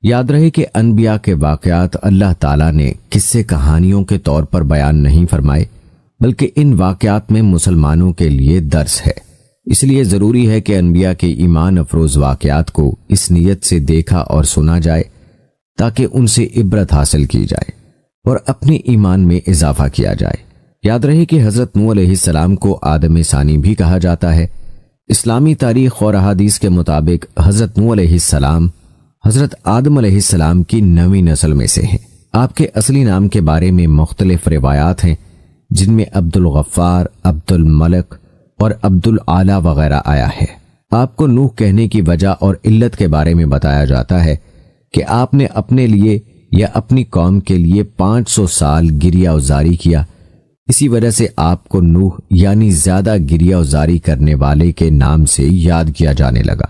یاد رہے کہ انبیاء کے واقعات اللہ تعالیٰ نے قصے کہانیوں کے طور پر بیان نہیں فرمائے، بلکہ ان واقعات میں مسلمانوں کے لیے درس ہے۔ اس لیے ضروری ہے کہ انبیاء کے ایمان افروز واقعات کو اس نیت سے دیکھا اور سنا جائے تاکہ ان سے عبرت حاصل کی جائے اور اپنے ایمان میں اضافہ کیا جائے۔ یاد رہے کہ حضرت نوح علیہ السلام کو آدم ثانی بھی کہا جاتا ہے۔ اسلامی تاریخ اور احادیث کے مطابق حضرت نوح علیہ السلام حضرت آدم علیہ السلام کی 9ویں نسل میں سے ہیں۔ آپ کے اصلی نام کے بارے میں مختلف روایات ہیں، جن میں عبد الغفار، عبد الملک اور عبد العالی وغیرہ آیا ہے۔ آپ کو نوح کہنے کی وجہ اور علت کے بارے میں بتایا جاتا ہے کہ آپ نے اپنے لیے یا اپنی قوم کے لیے 500 سال گریہ ازاری کیا، اسی وجہ سے آپ کو نوح یعنی زیادہ گریہ ازاری کرنے والے کے نام سے یاد کیا جانے لگا۔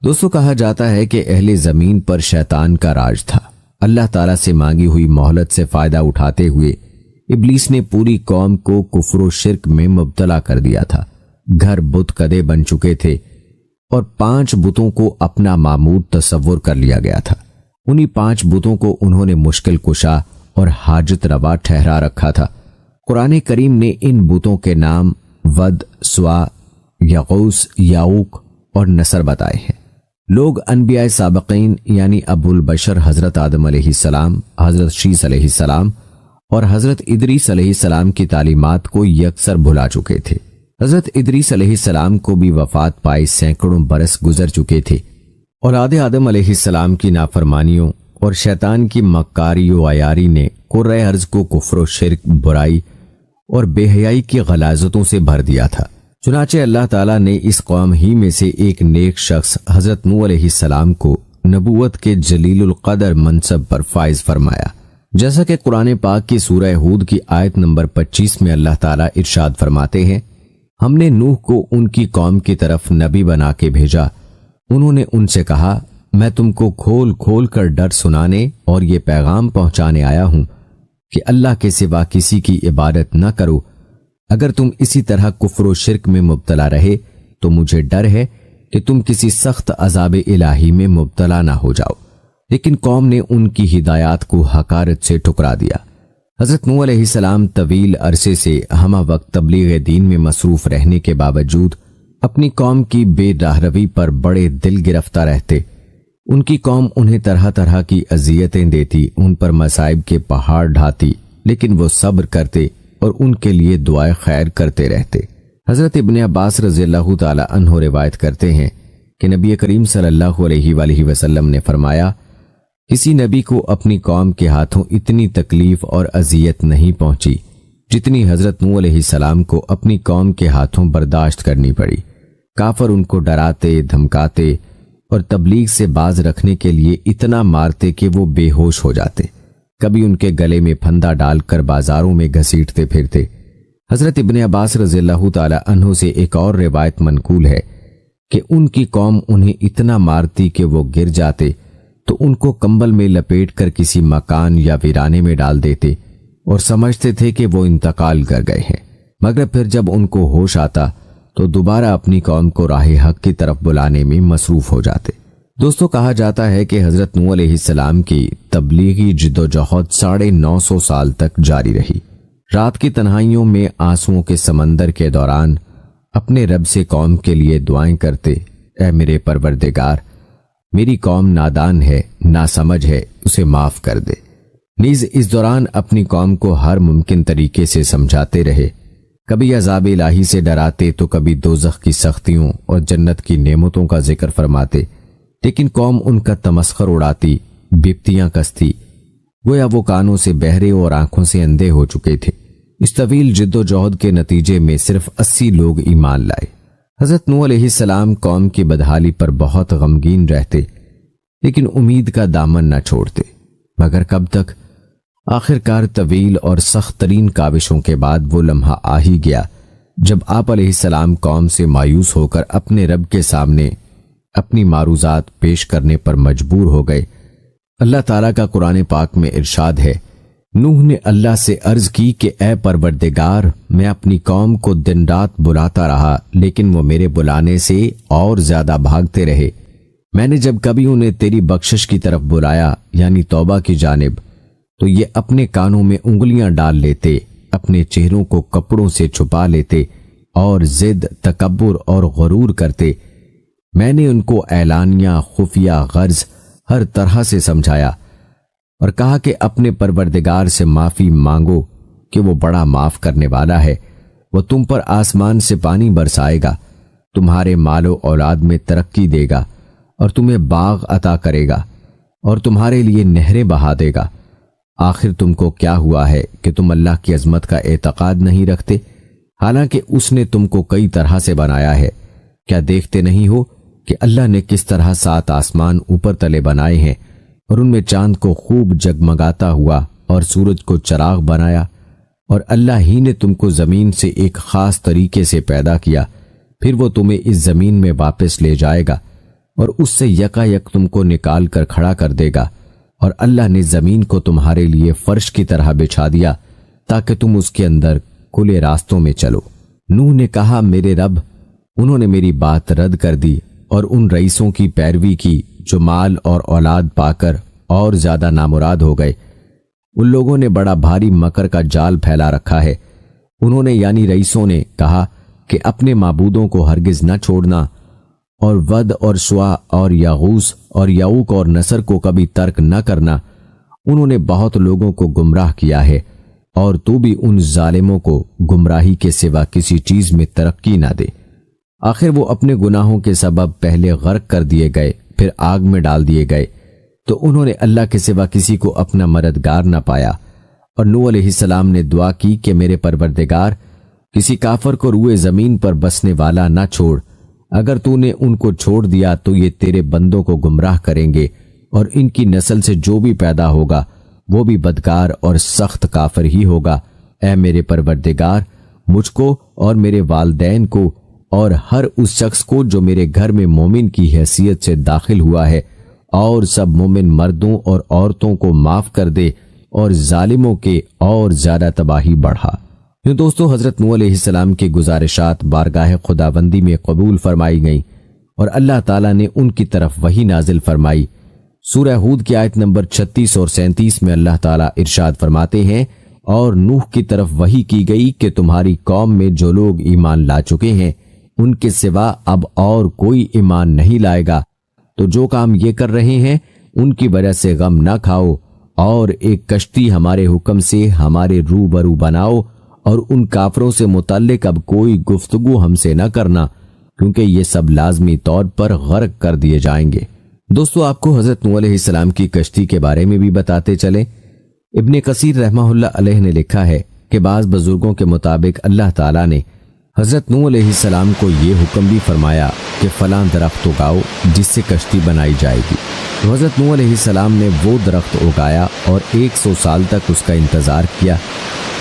دوستو، کہا جاتا ہے کہ اہل زمین پر شیطان کا راج تھا۔ اللہ تعالیٰ سے مانگی ہوئی مہلت سے فائدہ اٹھاتے ہوئے ابلیس نے پوری قوم کو کفر و شرک میں مبتلا کر دیا تھا۔ گھر بت کدے بن چکے تھے اور 5 بتوں کو اپنا معبود تصور کر لیا گیا تھا۔ انہی 5 بتوں کو انہوں نے مشکل کشا اور حاجت روا ٹھہرا رکھا تھا۔ قرآن کریم نے ان بتوں کے نام ود، سوا، یغوث، یعوق اور نصر بتائے ہیں۔ لوگ انبیاء سابقین یعنی ابو البشر حضرت آدم علیہ السلام، حضرت شیث علیہ السلام اور حضرت ادریس علیہ السلام کی تعلیمات کو یکسر بھلا چکے تھے۔ حضرت ادریس علیہ السلام کو بھی وفات پائے سینکڑوں برس گزر چکے تھے۔ اولاد آدم علیہ السلام کی نافرمانیوں اور شیطان کی مکاری و عیاری نے قرۂ ارض کو کفر و شرک، برائی اور بے حیائی کی غلاظتوں سے بھر دیا تھا۔ چنانچہ اللہ تعالیٰ نے اس قوم ہی میں سے ایک نیک شخص حضرت نوح علیہ السلام کو نبوت کے جلیل القدر منصب پر فائز فرمایا، جیسا کہ قرآن پاک کی سورہ ہود کی آیت نمبر 25 میں اللہ تعالیٰ ارشاد فرماتے ہیں، ہم نے نوح کو ان کی قوم کی طرف نبی بنا کے بھیجا، انہوں نے ان سے کہا میں تم کو کھول کھول کر ڈر سنانے اور یہ پیغام پہنچانے آیا ہوں کہ اللہ کے سوا کسی کی عبادت نہ کرو۔ اگر تم اسی طرح کفر و شرک میں مبتلا رہے تو مجھے ڈر ہے کہ تم کسی سخت عذاب الہی میں مبتلا نہ ہو جاؤ۔ لیکن قوم نے ان کی ہدایات کو حقارت سے ٹھکرا دیا۔ حضرت نوح علیہ السلام طویل عرصے سے ہمہ وقت تبلیغ دین میں مصروف رہنے کے باوجود اپنی قوم کی بے راہروی پر بڑے دل گرفتہ رہتے۔ ان کی قوم انہیں طرح طرح کی اذیتیں دیتی، ان پر مصائب کے پہاڑ ڈھاتی، لیکن وہ صبر کرتے اور ان کے لیے دعائے خیر کرتے رہتے۔ حضرت ابن عباس رضی اللہ تعالی عنہ روایت کرتے ہیں کہ نبی کریم صلی اللہ علیہ وآلہ وسلم نے فرمایا، کسی نبی کو اپنی قوم کے ہاتھوں اتنی تکلیف اور اذیت نہیں پہنچی جتنی حضرت نوح علیہ السلام کو اپنی قوم کے ہاتھوں برداشت کرنی پڑی۔ کافر ان کو ڈراتے، دھمکاتے اور تبلیغ سے باز رکھنے کے لیے اتنا مارتے کہ وہ بے ہوش ہو جاتے، کبھی ان کے گلے میں پھندا ڈال کر بازاروں میں گھسیٹتے پھرتے۔ حضرت ابن عباس رضی اللہ تعالی عنہ سے ایک اور روایت منقول ہے کہ ان کی قوم انہیں اتنا مارتی کہ وہ گر جاتے تو ان کو کمبل میں لپیٹ کر کسی مکان یا ویرانے میں ڈال دیتے اور سمجھتے تھے کہ وہ انتقال کر گئے ہیں، مگر پھر جب ان کو ہوش آتا تو دوبارہ اپنی قوم کو راہ حق کی طرف بلانے میں مصروف ہو جاتے۔ دوستو، کہا جاتا ہے کہ حضرت نوح علیہ السلام کی تبلیغی جد و جہد 950 سال تک جاری رہی۔ رات کی تنہائیوں میں آنسوؤں کے سمندر کے دوران اپنے رب سے قوم کے لیے دعائیں کرتے، اے میرے پروردگار، میری قوم نادان ہے، ناسمجھ ہے، اسے معاف کر دے۔ نیز اس دوران اپنی قوم کو ہر ممکن طریقے سے سمجھاتے رہے، کبھی عذاب الہی سے ڈراتے تو کبھی دوزخ کی سختیوں اور جنت کی نعمتوں کا ذکر فرماتے، لیکن قوم ان کا تمسخر اڑاتی، بپتیاں کستی، گویا وہ کانوں سے بہرے اور آنکھوں سے اندھے ہو چکے تھے۔ اس طویل جد و جہد کے نتیجے میں صرف 80 لوگ ایمان لائے۔ حضرت نوح علیہ السلام قوم کی بدحالی پر بہت غمگین رہتے، لیکن امید کا دامن نہ چھوڑتے۔ مگر کب تک؟ آخر کار طویل اور سخت ترین کاوشوں کے بعد وہ لمحہ آ ہی گیا جب آپ علیہ السلام قوم سے مایوس ہو کر اپنے رب کے سامنے اپنی معروضات پیش کرنے پر مجبور ہو گئے۔ اللہ تعالیٰ کا قرآن پاک میں ارشاد ہے، نوح نے اللہ سے عرض کی کہ اے پروردگار، میں اپنی قوم کو دن رات بلاتا رہا، لیکن وہ میرے بلانے سے اور زیادہ بھاگتے رہے۔ میں نے جب کبھی انہیں تیری بخشش کی طرف بلایا یعنی توبہ کی جانب، تو یہ اپنے کانوں میں انگلیاں ڈال لیتے، اپنے چہروں کو کپڑوں سے چھپا لیتے اور ضد، تکبر اور غرور کرتے۔ میں نے ان کو اعلانیہ، خفیہ، غرض ہر طرح سے سمجھایا اور کہا کہ اپنے پروردگار سے معافی مانگو کہ وہ بڑا معاف کرنے والا ہے۔ وہ تم پر آسمان سے پانی برسائے گا، تمہارے مال و اولاد میں ترقی دے گا اور تمہیں باغ عطا کرے گا اور تمہارے لیے نہریں بہا دے گا۔ آخر تم کو کیا ہوا ہے کہ تم اللہ کی عظمت کا اعتقاد نہیں رکھتے، حالانکہ اس نے تم کو کئی طرح سے بنایا ہے؟ کیا دیکھتے نہیں ہو کہ اللہ نے کس طرح 7 آسمان اوپر تلے بنائے ہیں اور ان میں چاند کو خوب جگمگاتا ہوا اور سورج کو چراغ بنایا، اور اللہ ہی نے تم کو زمین سے ایک خاص طریقے سے پیدا کیا، پھر وہ تمہیں اس زمین میں واپس لے جائے گا اور اس سے یکا یک تم کو نکال کر کھڑا کر دے گا۔ اور اللہ نے زمین کو تمہارے لیے فرش کی طرح بچھا دیا تاکہ تم اس کے اندر کھلے راستوں میں چلو۔ نوح نے کہا، میرے رب، انہوں نے میری بات رد کر دی اور ان رئیسوں کی پیروی کی جو مال اور اولاد پا کر اور زیادہ نامراد ہو گئے۔ ان لوگوں نے بڑا بھاری مکر کا جال پھیلا رکھا ہے۔ انہوں نے یعنی رئیسوں نے کہا کہ اپنے معبودوں کو ہرگز نہ چھوڑنا، اور ود اور سوا اور یغوث اور یعوق اور نصر کو کبھی ترک نہ کرنا۔ انہوں نے بہت لوگوں کو گمراہ کیا ہے، اور تو بھی ان ظالموں کو گمراہی کے سوا کسی چیز میں ترقی نہ دے۔ آخر وہ اپنے گناہوں کے سبب پہلے غرق کر دیے گئے، پھر آگ میں ڈال دیے گئے، تو انہوں نے اللہ کے سوا کسی کو اپنا مددگار نہ پایا۔ اور نوح علیہ السلام نے دعا کی کہ میرے پروردگار، کسی کافر کو روئے زمین پر بسنے والا نہ چھوڑ، اگر تو نے ان کو چھوڑ دیا تو یہ تیرے بندوں کو گمراہ کریں گے، اور ان کی نسل سے جو بھی پیدا ہوگا وہ بھی بدکار اور سخت کافر ہی ہوگا۔ اے میرے پروردگار، مجھ کو اور میرے والدین کو اور ہر اس شخص کو جو میرے گھر میں مومن کی حیثیت سے داخل ہوا ہے، اور سب مومن مردوں اور عورتوں کو معاف کر دے، اور ظالموں کے اور زیادہ تباہی بڑھا۔ دوستو، حضرت نوح علیہ السلام کی گزارشات بارگاہ خداوندی میں قبول فرمائی گئیں اور اللہ تعالیٰ نے ان کی طرف وحی نازل فرمائی۔ سورہ ہود کی آیت نمبر 36 اور 37 میں اللہ تعالیٰ ارشاد فرماتے ہیں، اور نوح کی طرف وحی کی گئی کہ تمہاری قوم میں جو لوگ ایمان لا چکے ہیں ان کے سوا اب اور کوئی ایمان نہیں لائے گا، تو جو کام یہ کر رہے ہیں ان کی وجہ سے غم نہ کھاؤ، اور ایک کشتی ہمارے حکم سے ہمارے روبرو بناؤ، اور ان کافروں سے متعلق اب کوئی گفتگو ہم سے نہ کرنا، کیونکہ یہ سب لازمی طور پر غرق کر دیے جائیں گے۔ دوستو، آپ کو حضرت نوح علیہ السلام کی کشتی کے بارے میں بھی بتاتے چلیں۔ ابن کثیر رحمہ اللہ علیہ نے لکھا ہے کہ بعض بزرگوں کے مطابق اللہ تعالیٰ نے حضرت نوح علیہ السلام کو یہ حکم بھی فرمایا کہ فلاں درخت اگاؤ جس سے کشتی بنائی جائے گی، تو حضرت نوح علیہ السلام نے وہ درخت اگایا اور 100 سال تک اس کا انتظار کیا،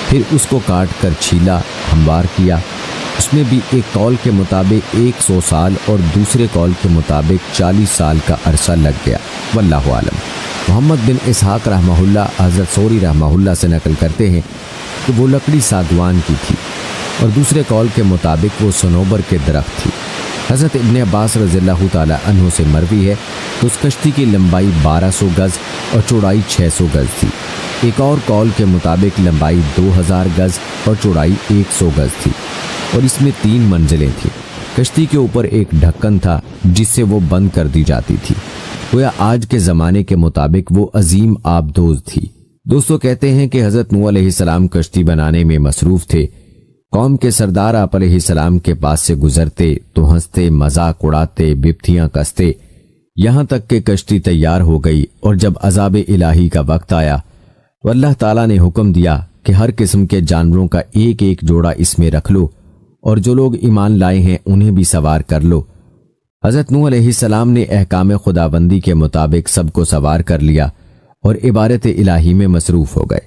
پھر اس کو کاٹ کر چھیلا، ہموار کیا۔ اس میں بھی ایک قول کے مطابق 100 سال اور دوسرے قول کے مطابق 40 سال کا عرصہ لگ گیا، واللہ عالم۔ محمد بن اسحاق رحمہ اللہ حضرت سوری رحمہ اللہ سے نقل کرتے ہیں کہ وہ لکڑی ساگوان کی تھی، اور دوسرے قول کے مطابق وہ صنوبر کے درخت تھی۔ حضرت ابن عباس رضی اللہ تعالیٰ عنہ سے مروی ہے کہ اس کشتی کی لمبائی 1200 گز اور چوڑائی 600 گز تھی۔ ایک اور قول کے مطابق لمبائی 2000 گز اور چوڑائی 100 گز تھی، اور اس میں 3 منزلیں تھیں۔ کشتی کے اوپر ایک ڈھکن تھا جس سے وہ بند کر دی جاتی تھی، گویا آج کے زمانے کے مطابق وہ عظیم آبدوز تھی۔ دوستو، کہتے ہیں کہ حضرت نوح علیہ السلام کشتی بنانے میں مصروف تھے۔ قوم کے سردار آپ علیہ السلام کے پاس سے گزرتے تو ہنستے، مذاق اڑاتے، بپتیاں کستے، یہاں تک کہ کشتی تیار ہو گئی، اور جب عذاب الہی کا وقت آیا تو اللہ تعالیٰ نے حکم دیا کہ ہر قسم کے جانوروں کا ایک ایک جوڑا اس میں رکھ لو، اور جو لوگ ایمان لائے ہیں انہیں بھی سوار کر لو۔ حضرت نوح علیہ السلام نے احکام خداوندی کے مطابق سب کو سوار کر لیا اور عبادت الہی میں مصروف ہو گئے۔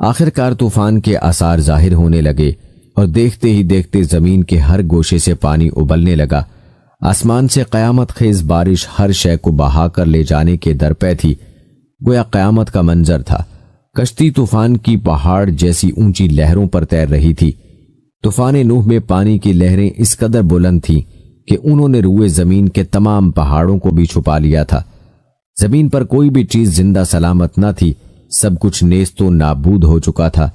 آخر کار طوفان کے آثار ظاہر ہونے لگے، اور دیکھتے ہی دیکھتے زمین کے ہر گوشے سے پانی ابلنے لگا۔ آسمان سے قیامت خیز بارش ہر شے کو بہا کر لے جانے کے درپے تھی، گویا قیامت کا منظر تھا۔ کشتی طوفان کی پہاڑ جیسی اونچی لہروں پر تیر رہی تھی۔ طوفان نوح میں پانی کی لہریں اس قدر بلند تھیں کہ انہوں نے روئے زمین کے تمام پہاڑوں کو بھی چھپا لیا تھا۔ زمین پر کوئی بھی چیز زندہ سلامت نہ تھی، سب کچھ نیست و نابود ہو چکا تھا۔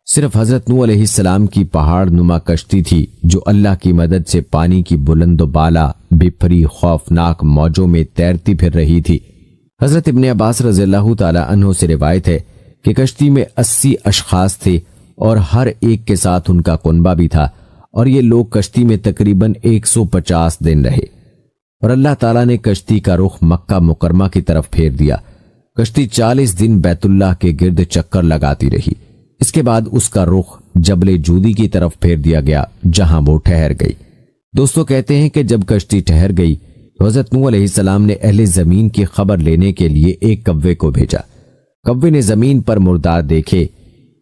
صرف حضرت نوح علیہ السلام کی پہاڑ نما کشتی تھی جو اللہ کی مدد سے پانی کی بلند و بالا بپھری خوفناک موجوں میں تیرتی پھر رہی تھی۔ حضرت ابن عباس رضی اللہ تعالی عنہ سے روایت ہے کہ کشتی میں 80 اشخاص تھے اور ہر ایک کے ساتھ ان کا کنبہ بھی تھا، اور یہ لوگ کشتی میں تقریباً 150 دن رہے، اور اللہ تعالیٰ نے کشتی کا رخ مکہ مکرمہ کی طرف پھیر دیا۔ کشتی 40 دن بیت اللہ کے گرد چکر لگاتی رہی۔ اس کے بعد اس کا رخ جبل جودی کی طرف پھیر دیا گیا جہاں وہ ٹھہر گئی۔ دوستو کہتے ہیں کہ جب کشتی ٹھہر گئی تو حضرت نوح علیہ السلام نے اہل زمین کی خبر لینے کے لیے ایک کوے کو بھیجا۔ کوے نے زمین پر مردار دیکھے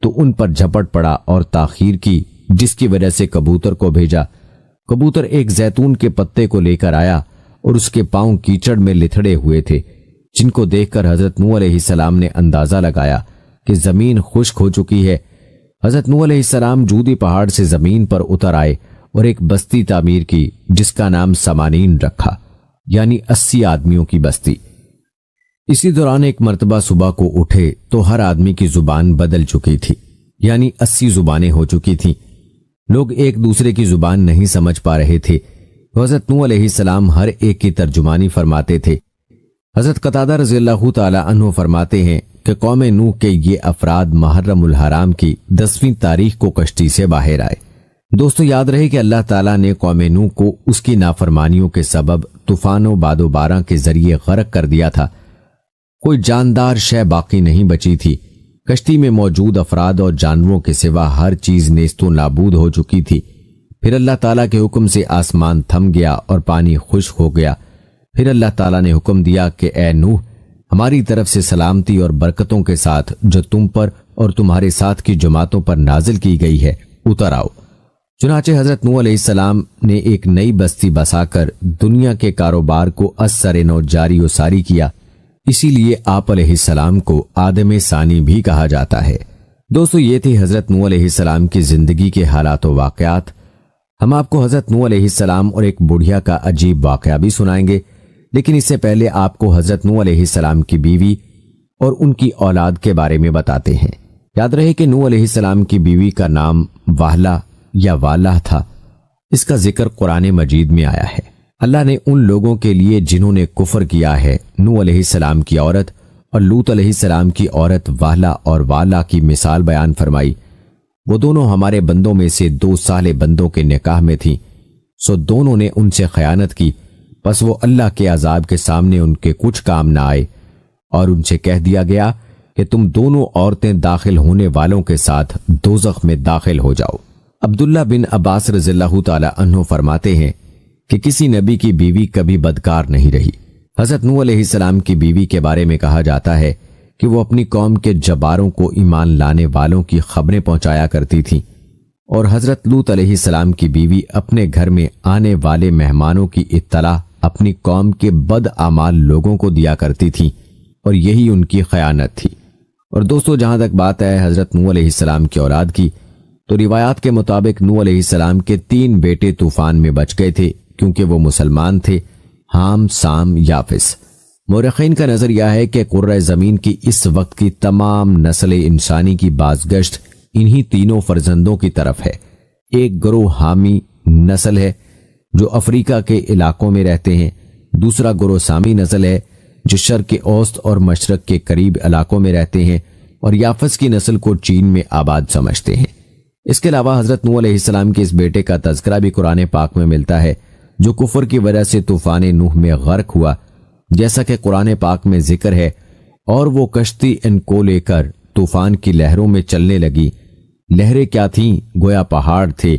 تو ان پر جھپٹ پڑا اور تاخیر کی، جس کی وجہ سے کبوتر کو بھیجا۔ کبوتر ایک زیتون کے پتے کو لے کر آیا اور اس کے پاؤں کیچڑ میں لتھڑے ہوئے تھے، جن کو دیکھ کر حضرت نوح علیہ السلام نے اندازہ لگایا کہ زمین خشک ہو چکی ہے۔ حضرت نوح علیہ السلام جودی پہاڑ سے زمین پر اتر آئے اور ایک بستی تعمیر کی جس کا نام سمانین رکھا، یعنی 80 آدمیوں کی بستی۔ اسی دوران ایک مرتبہ صبح کو اٹھے تو ہر آدمی کی زبان بدل چکی تھی، یعنی 80 زبانیں ہو چکی تھیں۔ لوگ ایک دوسرے کی زبان نہیں سمجھ پا رہے تھے تو حضرت نوح علیہ السلام ہر ایک کی ترجمانی فرماتے تھے۔ حضرت قتادہ رضی اللہ تعالی عنہ فرماتے ہیں کہ قوم نوح کے یہ افراد محرم الحرام کی 10ویں تاریخ کو کشتی سے باہر آئے۔ دوستو یاد رہے کہ اللہ تعالیٰ نے قوم نوح کو اس کی نافرمانیوں کے سبب طوفان و باد و باراں کے ذریعے غرق کر دیا تھا۔ کوئی جاندار شے باقی نہیں بچی تھی۔ کشتی میں موجود افراد اور جانوروں کے سوا ہر چیز نیست و نابود ہو چکی تھی۔ پھر اللہ تعالیٰ کے حکم سے آسمان تھم گیا اور پانی خشک ہو گیا۔ پھر اللہ تعالیٰ نے حکم دیا کہ اے نوح، ہماری طرف سے سلامتی اور برکتوں کے ساتھ جو تم پر اور تمہارے ساتھ کی جماعتوں پر نازل کی گئی ہے اتر آؤ۔ چنانچہ حضرت نوح علیہ السلام نے ایک نئی بستی بسا کر دنیا کے کاروبار کو از سر نو جاری و ساری کیا۔ اسی لیے آپ علیہ السلام کو آدم ثانی بھی کہا جاتا ہے۔ دوستو یہ تھی حضرت نوح علیہ السلام کی زندگی کے حالات و واقعات۔ ہم آپ کو حضرت نوح علیہ السلام اور ایک بڑھیا کا عجیب واقعہ بھی سنائیں گے، لیکن اس سے پہلے آپ کو حضرت نوح علیہ السلام کی بیوی اور ان کی اولاد کے بارے میں بتاتے ہیں۔ یاد رہے کہ نوح علیہ السلام کی بیوی کا نام واہلہ یا والہ تھا۔ اس کا ذکر قرآن مجید میں آیا ہے۔ اللہ نے ان لوگوں کے لیے جنہوں نے کفر کیا ہے نوح علیہ السلام کی عورت اور لوط علیہ السلام کی عورت واہلہ اور والہ کی مثال بیان فرمائی۔ وہ دونوں ہمارے بندوں میں سے 2 صالح بندوں کے نکاح میں تھیں، سو دونوں نے ان سے خیانت کی، بس وہ اللہ کے عذاب کے سامنے ان کے کچھ کام نہ آئے، اور ان سے کہہ دیا گیا کہ تم دونوں عورتیں داخل ہونے والوں کے ساتھ دوزخ میں داخل ہو جاؤ۔ عبداللہ بن عباس رضی اللہ تعالی عنہ فرماتے ہیں کہ کسی نبی کی بیوی کبھی بدکار نہیں رہی۔ حضرت نوح علیہ السلام کی بیوی کے بارے میں کہا جاتا ہے کہ وہ اپنی قوم کے جباروں کو ایمان لانے والوں کی خبریں پہنچایا کرتی تھیں، اور حضرت لوط علیہ السلام کی بیوی اپنے گھر میں آنے والے مہمانوں کی اطلاع اپنی قوم کے بد اعمال لوگوں کو دیا کرتی تھیں، اور یہی ان کی خیانت تھی۔ اور دوستو جہاں تک بات ہے حضرت نوح علیہ السلام کی اولاد کی، تو روایات کے مطابق نوح علیہ السلام کے 3 بیٹے طوفان میں بچ گئے تھے کیونکہ وہ مسلمان تھے، حام، سام، یافس۔ مورخین کا نظریہ ہے کہ قرۂ زمین کی اس وقت کی تمام نسل انسانی کی بازگشت انہی تینوں فرزندوں کی طرف ہے۔ ایک گروہ حامی نسل ہے جو افریقہ کے علاقوں میں رہتے ہیں، دوسرا گروہ سامی نسل ہے جو شرق اوسط اور مشرق کے قریب علاقوں میں رہتے ہیں، اور یافس کی نسل کو چین میں آباد سمجھتے ہیں۔ اس کے علاوہ حضرت نوح علیہ السلام کے اس بیٹے کا تذکرہ بھی قرآن پاک میں ملتا ہے جو کفر کی وجہ سے طوفان نوح میں غرق ہوا، جیسا کہ قرآن پاک میں ذکر ہے، اور وہ کشتی ان کو لے کر طوفان کی لہروں میں چلنے لگی۔ لہریں کیا تھیں؟ گویا پہاڑ تھے۔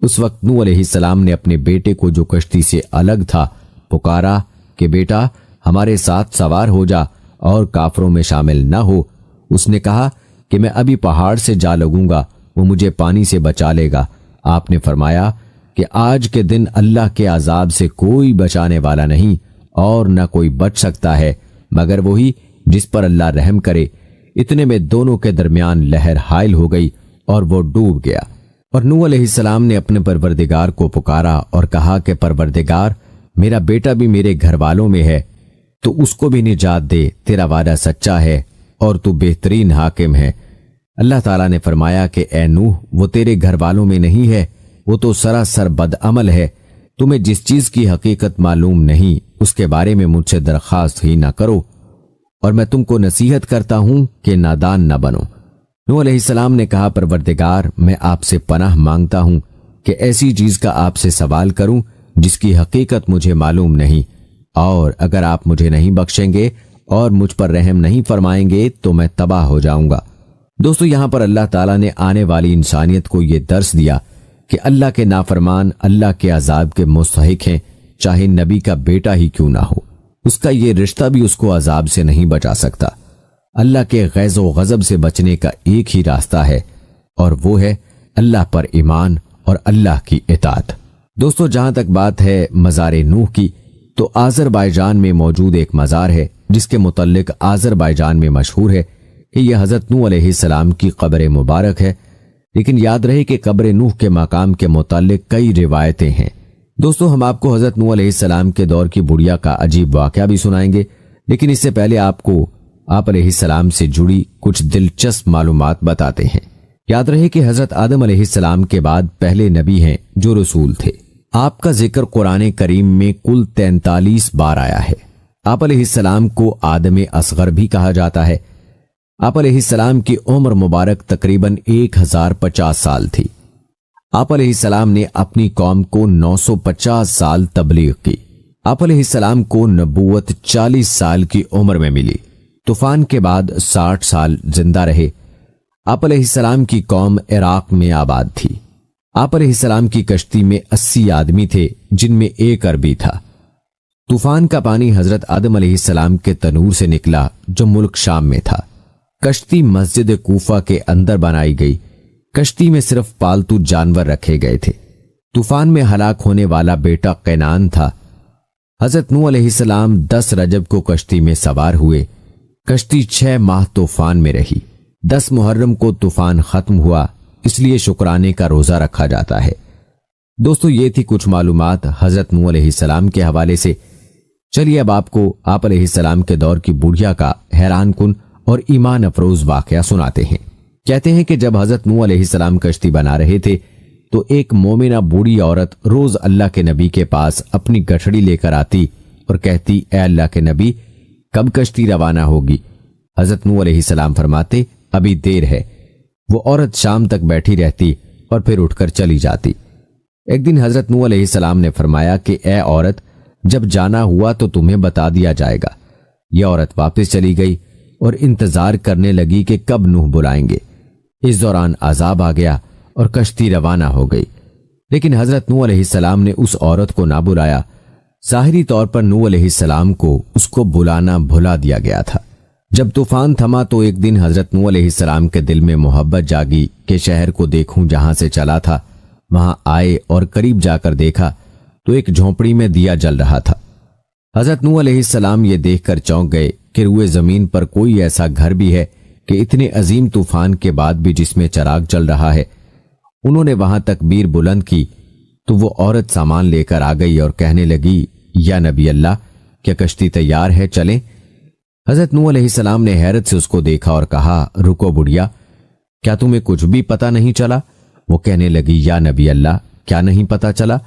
اس وقت نوح علیہ السلام نے اپنے بیٹے کو جو کشتی سے الگ تھا پکارا کہ بیٹا ہمارے ساتھ سوار ہو جا اور کافروں میں شامل نہ ہو۔ اس نے کہا کہ میں ابھی پہاڑ سے جا لگوں گا، وہ مجھے پانی سے بچا لے گا۔ آپ نے فرمایا کہ آج کے دن اللہ کے عذاب سے کوئی بچانے والا نہیں، اور نہ کوئی بچ سکتا ہے مگر وہی جس پر اللہ رحم کرے۔ اتنے میں دونوں کے درمیان لہر حائل ہو گئی اور وہ ڈوب گیا، اور نوح علیہ السلام نے اپنے پروردگار کو پکارا اور کہا کہ پروردگار، میرا بیٹا بھی میرے گھر والوں میں ہے، تو اس کو بھی نجات دے، تیرا وعدہ سچا ہے اور تو بہترین حاکم ہے۔ اللہ تعالیٰ نے فرمایا کہ اے نوح، وہ تیرے گھر والوں میں نہیں ہے، وہ تو سراسر بدعمل ہے۔ تمہیں جس چیز کی حقیقت معلوم نہیں اس کے بارے میں مجھ سے درخواست ہی نہ کرو، اور میں تم کو نصیحت کرتا ہوں کہ نادان نہ بنو۔ نوح علیہ السلام نے کہا پروردگار، میں آپ سے پناہ مانگتا ہوں کہ ایسی چیز کا آپ سے سوال کروں جس کی حقیقت مجھے معلوم نہیں، اور اگر آپ مجھے نہیں بخشیں گے اور مجھ پر رحم نہیں فرمائیں گے تو میں تباہ ہو جاؤں گا۔ دوستو، یہاں پر اللہ تعالیٰ نے آنے والی انسانیت کو یہ درس دیا کہ اللہ کے نافرمان اللہ کے عذاب کے مستحق ہیں، چاہے نبی کا بیٹا ہی کیوں نہ ہو۔ اس کا یہ رشتہ بھی اس کو عذاب سے نہیں بچا سکتا۔ اللہ کے غیظ و غضب سے بچنے کا ایک ہی راستہ ہے، اور وہ ہے اللہ پر ایمان اور اللہ کی اطاعت۔ دوستو، جہاں تک بات ہے مزار نوح کی، تو آذربائیجان میں موجود ایک مزار ہے جس کے متعلق آذربائیجان میں مشہور ہے کہ یہ حضرت نوح علیہ السلام کی قبر مبارک ہے، لیکن یاد رہے کہ قبر نوح کے مقام کے متعلق کئی روایتیں ہیں۔ دوستو، ہم آپ کو حضرت نوح علیہ السلام کے دور کی بڑھیا کا عجیب واقعہ بھی سنائیں گے، لیکن اس سے پہلے آپ کو آپ علیہ السلام سے جڑی کچھ دلچسپ معلومات بتاتے ہیں۔ یاد رہے کہ حضرت آدم علیہ السلام کے بعد پہلے نبی ہیں جو رسول تھے۔ آپ کا ذکر قرآن کریم میں کل 43 بار آیا ہے۔ آپ علیہ السلام کو آدم اصغر بھی کہا جاتا ہے۔ آپ علیہ السلام کی عمر مبارک تقریباً 1050 سال تھی۔ آپ علیہ السلام نے اپنی قوم کو 950 سال تبلیغ کی۔ آپ علیہ السلام کو نبوت 40 سال کی عمر میں ملی۔ طوفان کے بعد 60 سال زندہ رہے۔ آپ علیہ السلام کی قوم عراق میں آباد تھی۔ آپ علیہ السلام کی کشتی میں 80 آدمی تھے جن میں ایک عربی تھا۔ طوفان کا پانی حضرت آدم علیہ السلام کے تنور سے نکلا جو ملک شام میں تھا۔ کشتی مسجد کوفہ کے اندر بنائی گئی۔ کشتی میں صرف پالتو جانور رکھے گئے تھے۔ طوفان میں ہلاک ہونے والا بیٹا قینان تھا۔ حضرت نوح علیہ السلام 10 رجب کو کشتی میں سوار ہوئے۔ کشتی 6 ماہ طوفان میں رہی۔ 10 محرم کو طوفان ختم ہوا، اس لیے شکرانے کا روزہ رکھا جاتا ہے۔ دوستو، یہ تھی کچھ معلومات حضرت نوح علیہ السلام کے حوالے سے۔ چلیے اب آپ کو آپ علیہ السلام کے دور کی بڑھیا کا حیران کن اور ایمان افروز واقعہ سناتے ہیں۔ کہتے ہیں کہ جب حضرت نوح علیہ السلام کشتی بنا رہے تھے تو ایک مومنہ بوڑھی عورت روز اللہ کے نبی کے پاس اپنی گٹھڑی لے کر آتی اور کہتی، اے اللہ کے نبی، کب کشتی روانہ ہوگی؟ حضرت نوح علیہ السلام فرماتے، ابھی دیر ہے۔ وہ عورت شام تک بیٹھی رہتی اور پھر اٹھ کر چلی جاتی۔ ایک دن حضرت نوح علیہ السلام نے فرمایا کہ اے عورت، جب جانا ہوا تو تمہیں بتا دیا جائے گا۔ یہ عورت واپس چلی گئی اور انتظار کرنے لگی کہ کب نوح بلائیں گے۔ اس دوران عذاب آ گیا اور کشتی روانہ ہو گئی، لیکن حضرت نوح علیہ السلام نے اس عورت کو نہ بلایا۔ ظاہری طور پر نوح علیہ السلام کو اس کو بلانا بھلا دیا گیا تھا۔ جب طوفان تھما تو ایک دن حضرت نوح علیہ السلام کے دل میں محبت جاگی کہ شہر کو دیکھوں جہاں سے چلا تھا۔ وہاں آئے اور قریب جا کر دیکھا تو ایک جھونپڑی میں دیا جل رہا تھا۔ حضرت نوح علیہ السلام یہ دیکھ کر چونک گئے کہ روئے زمین پر کوئی ایسا گھر بھی ہے کہ اتنے عظیم طوفان کے بعد بھی جس میں چراغ جل رہا ہے۔ انہوں نے وہاں تکبیر بلند کی تو وہ عورت سامان لے کر آ گئی اور کہنے لگی، یا نبی اللہ، کیا کشتی تیار ہے، چلیں؟ حضرت نوح علیہ السلام نے حیرت سے اس کو دیکھا اور کہا، رکو بڑھیا، کیا تمہیں کچھ بھی پتہ نہیں چلا؟ وہ کہنے لگی، یا نبی اللہ، کیا نہیں پتہ چلا؟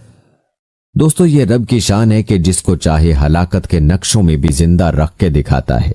دوستو، یہ رب کی شان ہے کہ جس کو چاہے ہلاکت کے نقشوں میں بھی زندہ رکھ کے دکھاتا ہے۔